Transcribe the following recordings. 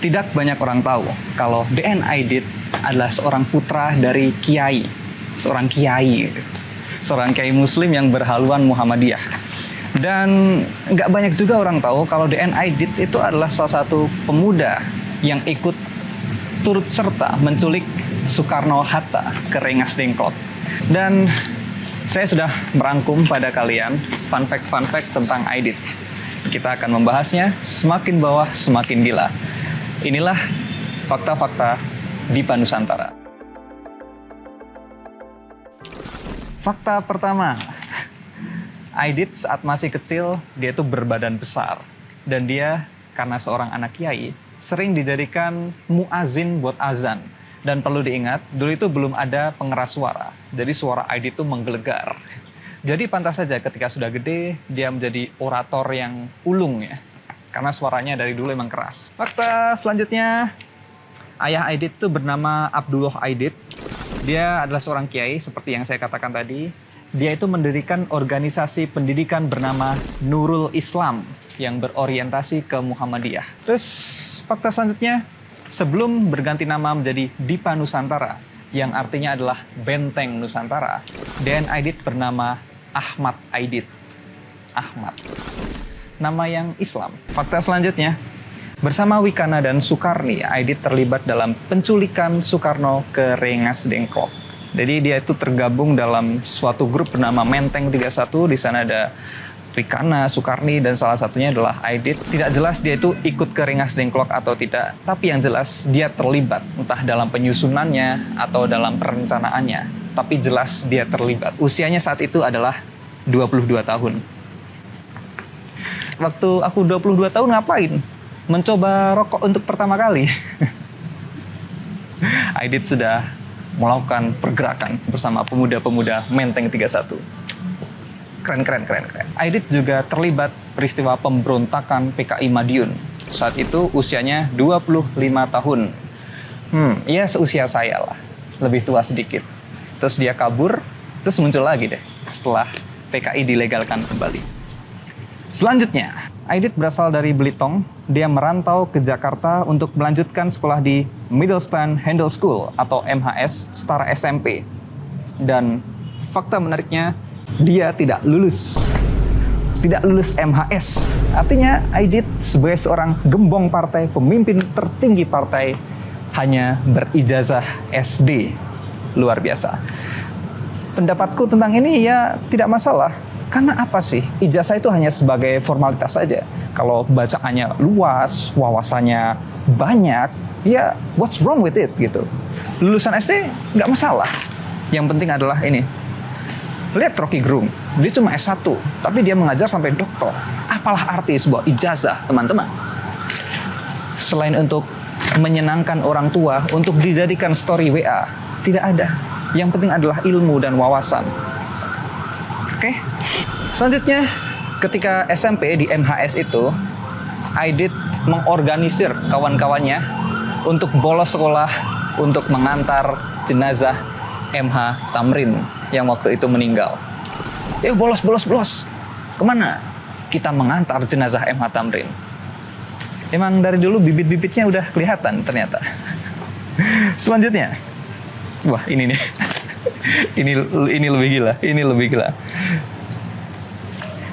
Tidak banyak orang tahu kalau DN Aidit adalah seorang putra dari kiai, seorang kiai, seorang kiai muslim yang berhaluan Muhammadiyah. Dan nggak banyak juga orang tahu kalau DN Aidit itu adalah salah satu pemuda yang ikut turut serta menculik Soekarno-Hatta ke Rengas Dengklok. Dan saya sudah merangkum pada kalian fun fact tentang Aidit. Kita akan membahasnya semakin bawah semakin gila. Inilah fakta-fakta Dipa Nusantara. Fakta pertama, Aidit saat masih kecil, dia itu berbadan besar. Dan dia, karena seorang anak kiai, sering dijadikan muazin buat azan. Dan perlu diingat, dulu itu belum ada pengeras suara. Jadi suara Aidit itu menggelegar. Jadi pantas saja ketika sudah gede, dia menjadi orator yang ulung ya. Karena suaranya dari dulu emang keras. Fakta selanjutnya, ayah Aidit itu bernama Abdullah Aidit. Dia adalah seorang kiai seperti yang saya katakan tadi. Dia itu mendirikan organisasi pendidikan bernama Nurul Islam yang berorientasi ke Muhammadiyah. Terus fakta selanjutnya, sebelum berganti nama menjadi Dipa Nusantara, yang artinya adalah Benteng Nusantara, DN Aidit bernama Ahmad Aidit. Ahmad. Nama yang Islam. Fakta selanjutnya, bersama Wikana dan Sukarni, Aidit terlibat dalam penculikan Soekarno ke Rengas Dengklok. Jadi dia itu tergabung dalam suatu grup bernama Menteng 31. Di sana ada Wikana, Sukarni, dan salah satunya adalah Aidit. Tidak jelas dia itu ikut ke Rengas Dengklok atau tidak, tapi yang jelas dia terlibat, entah dalam penyusunannya atau dalam perencanaannya. Tapi jelas dia terlibat. Usianya saat itu adalah 22 tahun. Waktu aku 22 tahun ngapain? Mencoba rokok untuk pertama kali. Aidit sudah melakukan pergerakan bersama pemuda-pemuda Menteng 31. Keren. Aidit juga terlibat peristiwa pemberontakan PKI Madiun. Saat itu usianya 25 tahun. Ya seusia saya lah. Lebih tua sedikit. Terus dia kabur, terus muncul lagi deh setelah PKI dilegalkan kembali. Selanjutnya, Aidit berasal dari Belitung. Dia merantau ke Jakarta untuk melanjutkan sekolah di Middleston Handel School atau MHS setara SMP. Dan fakta menariknya, dia tidak lulus. Tidak lulus MHS. Artinya Aidit sebagai seorang gembong partai, pemimpin tertinggi partai, hanya berijazah SD. Luar biasa. Pendapatku tentang ini ya tidak masalah. Karena apa sih? Ijazah itu hanya sebagai formalitas saja. Kalau bacaannya luas, wawasannya banyak, ya what's wrong with it gitu. Lulusan SD nggak masalah. Yang penting adalah ini. Lihat Rocky Gerung, dia cuma S1, tapi dia mengajar sampai doktor. Apalah arti sebuah ijazah, teman-teman? Selain untuk menyenangkan orang tua, untuk dijadikan story WA, tidak ada. Yang penting adalah ilmu dan wawasan. Oke. Selanjutnya, ketika SMP di MHS itu, Aidit mengorganisir kawan-kawannya untuk bolos sekolah untuk mengantar jenazah MH Tamrin yang waktu itu meninggal. Bolos. Kemana? Kita mengantar jenazah MH Tamrin. Emang dari dulu bibit-bibitnya udah kelihatan ternyata. Selanjutnya, wah ini nih. Ini lebih gila.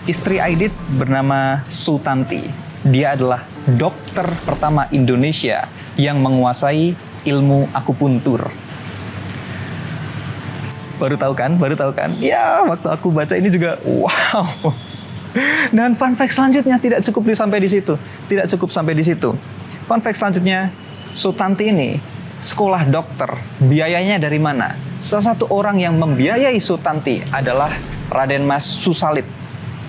Istri Aidit bernama Sutanti. Dia adalah dokter pertama Indonesia yang menguasai ilmu akupuntur. Baru tahu kan? Ya, waktu aku baca ini juga wow. Dan fun fact selanjutnya tidak cukup sampai di situ. Fun fact selanjutnya, Sutanti ini sekolah dokter, biayanya dari mana? Salah satu orang yang membiayai Sutanti adalah Raden Mas Susalit,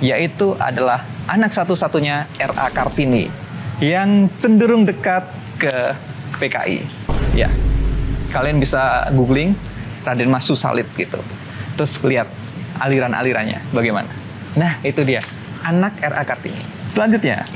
yaitu adalah anak satu-satunya R.A. Kartini yang cenderung dekat ke PKI. Ya, kalian bisa googling Raden Mas Susalit gitu. Terus lihat aliran-alirannya bagaimana. Nah, itu dia, anak R.A. Kartini. Selanjutnya,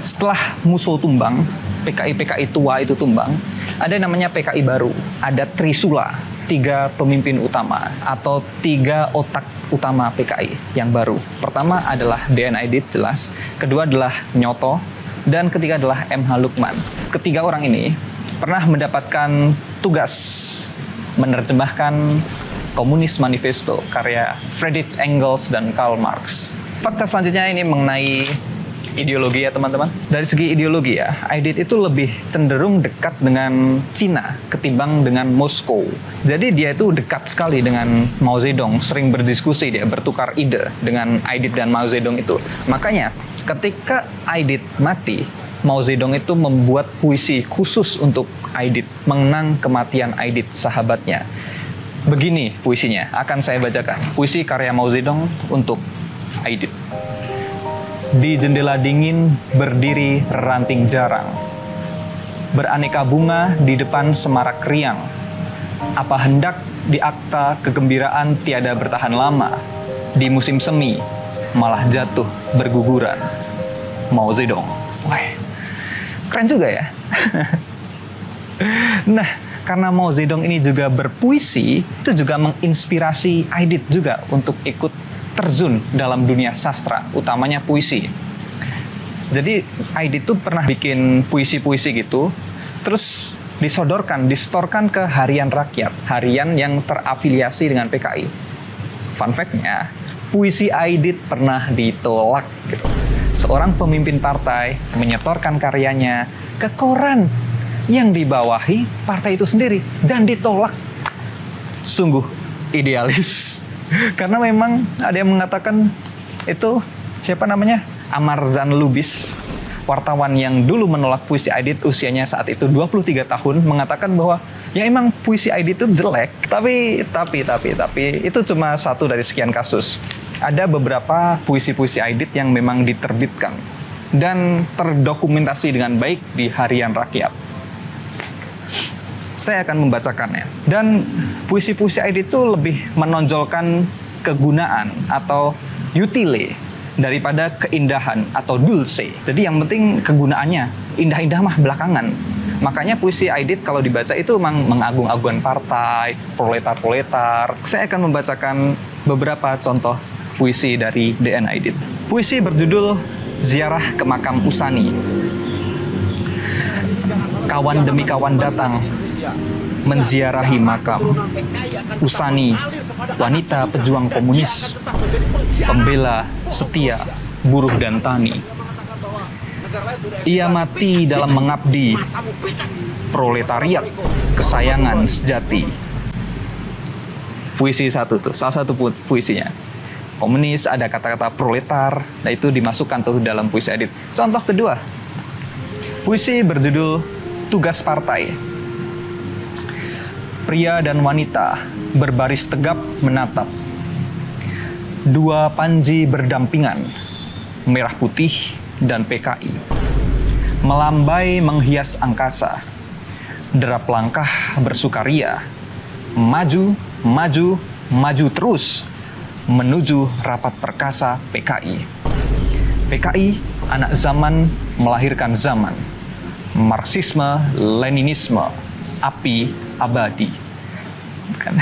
setelah Musuh tumbang, PKI tua itu tumbang, ada yang namanya PKI baru. Ada Trisula, 3 pemimpin utama atau 3 otak utama PKI yang baru. Pertama adalah DN Aidit jelas, kedua adalah Nyoto, dan ketiga adalah M.H. Lukman. Ketiga orang ini pernah mendapatkan tugas menerjemahkan Komunis Manifesto karya Friedrich Engels dan Karl Marx. Fakta selanjutnya ini mengenai ideologi ya teman-teman. Dari segi ideologi ya, Aidit itu lebih cenderung dekat dengan Cina ketimbang dengan Moskow. Jadi dia itu dekat sekali dengan Mao Zedong, sering berdiskusi, dia bertukar ide dengan Aidit dan Mao Zedong itu. Makanya ketika Aidit mati, Mao Zedong itu membuat puisi khusus untuk Aidit, mengenang kematian Aidit sahabatnya. Begini puisinya, akan saya bacakan. Puisi karya Mao Zedong untuk Aidit. Di jendela dingin berdiri ranting jarang, beraneka bunga di depan semarak riang. Apa hendak di akta kegembiraan tiada bertahan lama, di musim semi malah jatuh berguguran. Mao Zedong. Wah, keren juga ya. Nah, karena Mao Zedong ini juga berpuisi, itu juga menginspirasi Aidit juga untuk ikut terjun dalam dunia sastra, utamanya puisi. Jadi Aidit tuh pernah bikin puisi-puisi gitu, terus disetorkan ke Harian Rakyat, harian yang terafiliasi dengan PKI. Fun fact-nya, puisi Aidit pernah ditolak gitu. Seorang pemimpin partai menyetorkan karyanya ke koran yang dibawahi partai itu sendiri dan ditolak. Sungguh idealis. Karena memang ada yang mengatakan itu siapa namanya? Amarjan Lubis, wartawan yang dulu menolak puisi Aidit, usianya saat itu 23 tahun, mengatakan bahwa ya emang puisi Aidit itu jelek, tapi itu cuma satu dari sekian kasus. Ada beberapa puisi-puisi Aidit yang memang diterbitkan dan terdokumentasi dengan baik di Harian Rakyat. Saya akan membacakannya. Dan puisi-puisi Aidit itu lebih menonjolkan kegunaan atau utile daripada keindahan atau dulce. Jadi yang penting kegunaannya, indah-indah mah belakangan. Makanya puisi Aidit kalau dibaca itu memang mengagung-agungkan partai, proletar-proletar. Saya akan membacakan beberapa contoh puisi dari DN Aidit. Puisi berjudul Ziarah ke Makam Usani. Kawan demi kawan datang menziarahi makam Usani, wanita pejuang komunis, pembela setia buruh dan tani. Ia mati dalam mengabdi proletariat kesayangan sejati. Puisi satu tuh, salah satu puisinya. Komunis ada kata-kata proletar, nah itu dimasukkan tuh dalam puisi Aidit. Contoh kedua, puisi berjudul Tugas Partai. Pria dan wanita berbaris tegap menatap. Dua panji berdampingan, merah putih dan PKI. Melambai menghias angkasa. Derap langkah bersukaria. Maju, maju, maju terus menuju rapat perkasa PKI. PKI, anak zaman melahirkan zaman. Marxisme, Leninisme, api abadi. Kan?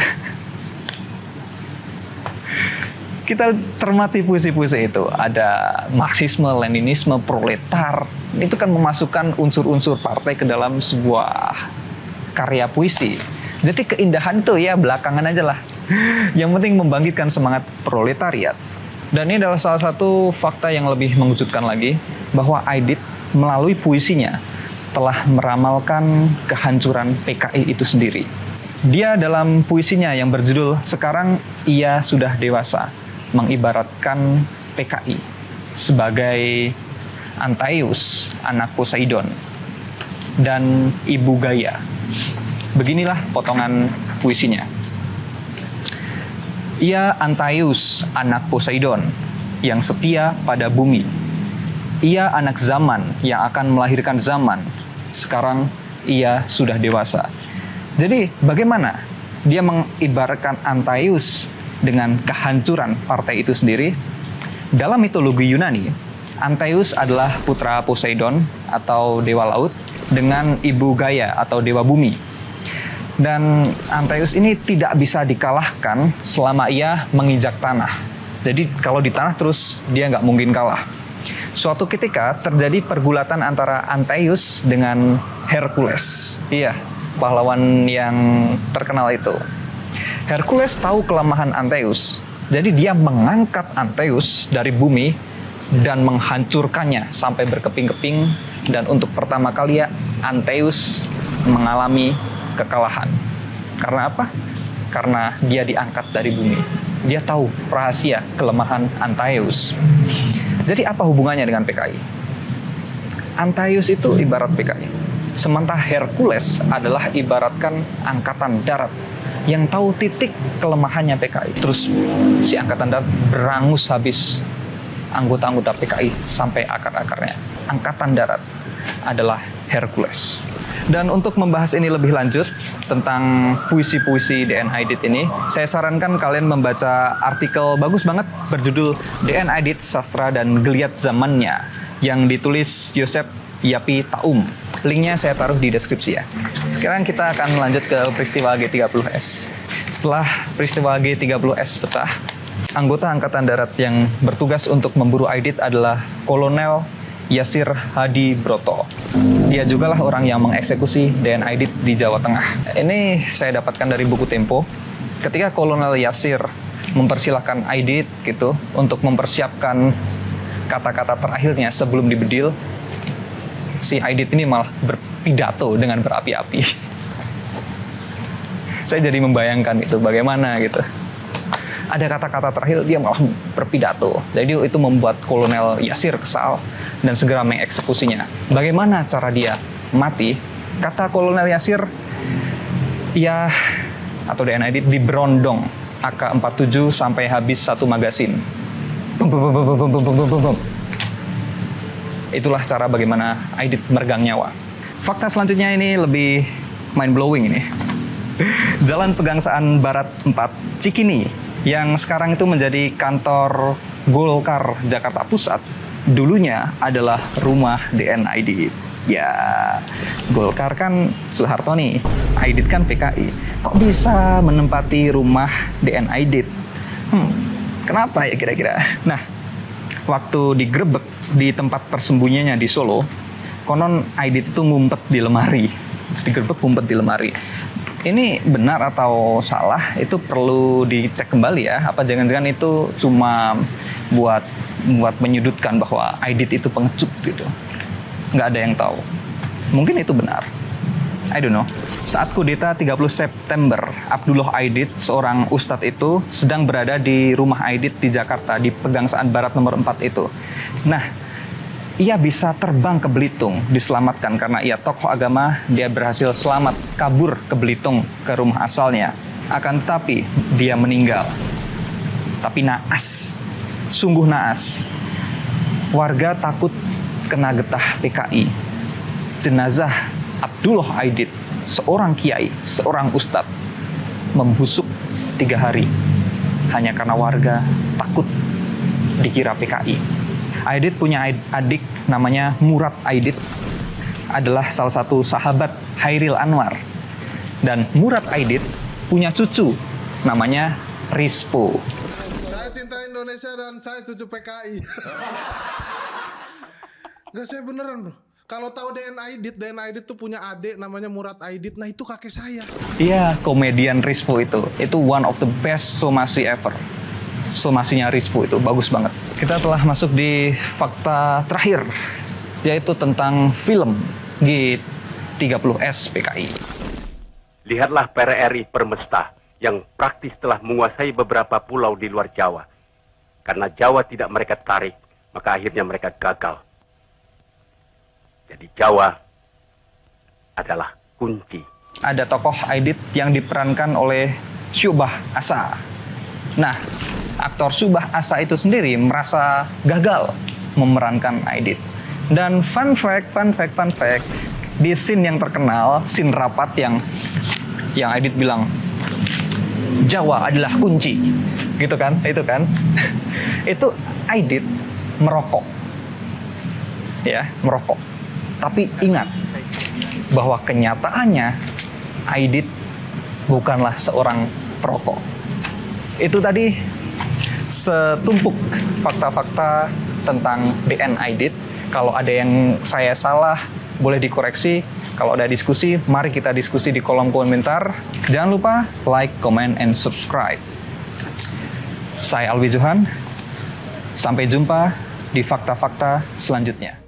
Kita cermati puisi-puisi itu. Ada Marxisme, Leninisme, proletar. Itu kan memasukkan unsur-unsur partai ke dalam sebuah karya puisi. Jadi keindahan itu ya belakangan aja lah. Yang penting membangkitkan semangat proletariat. Dan ini adalah salah satu fakta yang lebih mengejutkan lagi, bahwa Aidit melalui puisinya telah meramalkan kehancuran PKI itu sendiri. Dia dalam puisinya yang berjudul Sekarang Ia Sudah Dewasa, mengibaratkan PKI sebagai Antaius, anak Poseidon, dan Ibu Gaia. Beginilah potongan puisinya. Ia Antaius, anak Poseidon, yang setia pada bumi. Ia anak zaman yang akan melahirkan zaman. Sekarang ia sudah dewasa. Jadi bagaimana dia mengibaratkan Antaius dengan kehancuran partai itu sendiri? Dalam mitologi Yunani, Antaius adalah putra Poseidon atau dewa laut dengan ibu Gaia atau dewa bumi. Dan Antaius ini tidak bisa dikalahkan selama ia menginjak tanah. Jadi kalau di tanah terus dia nggak mungkin kalah. Suatu ketika terjadi pergulatan antara Antaeus dengan Hercules. Iya, pahlawan yang terkenal itu. Hercules tahu kelemahan Antaeus, jadi dia mengangkat Antaeus dari bumi dan menghancurkannya sampai berkeping-keping, dan untuk pertama kali Antaeus mengalami kekalahan. Karena apa? Karena dia diangkat dari bumi. Dia tahu rahasia kelemahan Antaeus. Jadi apa hubungannya dengan PKI? Antaeus itu ibarat PKI. Sementara Hercules adalah ibaratkan angkatan darat yang tahu titik kelemahannya PKI. Terus si angkatan darat berangus habis anggota-anggota PKI sampai akar-akarnya. Angkatan darat adalah Hercules. Dan untuk membahas ini lebih lanjut tentang puisi-puisi DN Aidit ini, saya sarankan kalian membaca artikel bagus banget berjudul DN Aidit Sastra dan Geliat Zamannya yang ditulis Yosep Yapi Taum. Linknya saya taruh di deskripsi ya. Sekarang kita akan lanjut ke peristiwa G30S. Setelah peristiwa G30S pecah, anggota Angkatan Darat yang bertugas untuk memburu Aidit adalah Kolonel Yasir Hadi Broto. Dia jugalah orang yang mengeksekusi DN Aidit di Jawa Tengah. Ini saya dapatkan dari buku Tempo. Ketika Kolonel Yasir mempersilahkan Aidit gitu untuk mempersiapkan kata-kata terakhirnya sebelum dibedil, si Aidit ini malah berpidato dengan berapi-api. Saya jadi membayangkan itu bagaimana gitu. Ada kata-kata terakhir dia malah berpidato. Jadi itu membuat Kolonel Yasir kesal dan segera mengeksekusinya. Bagaimana cara dia mati? Kata Kolonel Yasir, ya atau DN Aidit diberondong AK-47 sampai habis satu magasin. Itulah cara bagaimana Aidit meregang nyawa. Fakta selanjutnya ini lebih mind blowing ini. Jalan Pegangsaan Barat 4 Cikini yang sekarang itu menjadi kantor Golkar Jakarta Pusat, dulunya adalah rumah DN Aidit. Ya, Golkar kan Soeharto nih, Aidit kan PKI. Kok bisa menempati rumah DN Aidit? Kenapa ya kira-kira? Nah, waktu digerebek di tempat persembunyiannya di Solo, konon Aidit itu ngumpet di lemari. Terus digerebek ngumpet di lemari. Ini benar atau salah itu perlu dicek kembali ya. Apa jangan-jangan itu cuma buat menyudutkan bahwa Aidit itu pengecut gitu. Nggak ada yang tahu. Mungkin itu benar. I don't know. Saat kudeta 30 September, Abdullah Aidit, seorang ustadz itu sedang berada di rumah Aidit di Jakarta, di Pegangsaan Barat nomor 4 itu. Nah, ia bisa terbang ke Belitung, diselamatkan karena ia tokoh agama, dia berhasil selamat kabur ke Belitung, ke rumah asalnya. Akan tetapi, dia meninggal. Tapi naas, sungguh naas. Warga takut kena getah PKI. Jenazah Abdullah Aidit, seorang kiai, seorang ustadz, membusuk 3 hari. Hanya karena warga takut dikira PKI. Aidit punya adik namanya Murad Aidit, adalah salah satu sahabat Hairil Anwar. Dan Murad Aidit punya cucu namanya Rispo. Saya cinta Indonesia dan saya cucu PKI. Gak, saya beneran bro. Kalau tahu DN Aidit tuh punya adik namanya Murad Aidit. Nah itu kakek saya. Iya, komedian Rispo itu one of the best somasi ever. Somasinya Rispo itu bagus banget. Kita telah masuk di fakta terakhir, yaitu tentang film G30S PKI. Lihatlah PRRI Permesta yang praktis telah menguasai beberapa pulau di luar Jawa. Karena Jawa tidak mereka tarik, maka akhirnya mereka gagal. Jadi Jawa adalah kunci. Ada tokoh Aidit yang diperankan oleh Syubah Asa. Nah, aktor Syubah Asa itu sendiri merasa gagal memerankan Aidit. Dan fun fact, di scene yang terkenal, scene rapat yang Aidit bilang, Jawa adalah kunci. Gitu kan, itu kan. Itu Aidit merokok. Ya, merokok. Tapi ingat, bahwa kenyataannya Aidit bukanlah seorang perokok. Itu tadi setumpuk fakta-fakta tentang DN Aidit. Kalau ada yang saya salah, boleh dikoreksi. Kalau ada diskusi, mari kita diskusi di kolom komentar. Jangan lupa like, comment, and subscribe. Saya Alwi Johan. Sampai jumpa di fakta-fakta selanjutnya.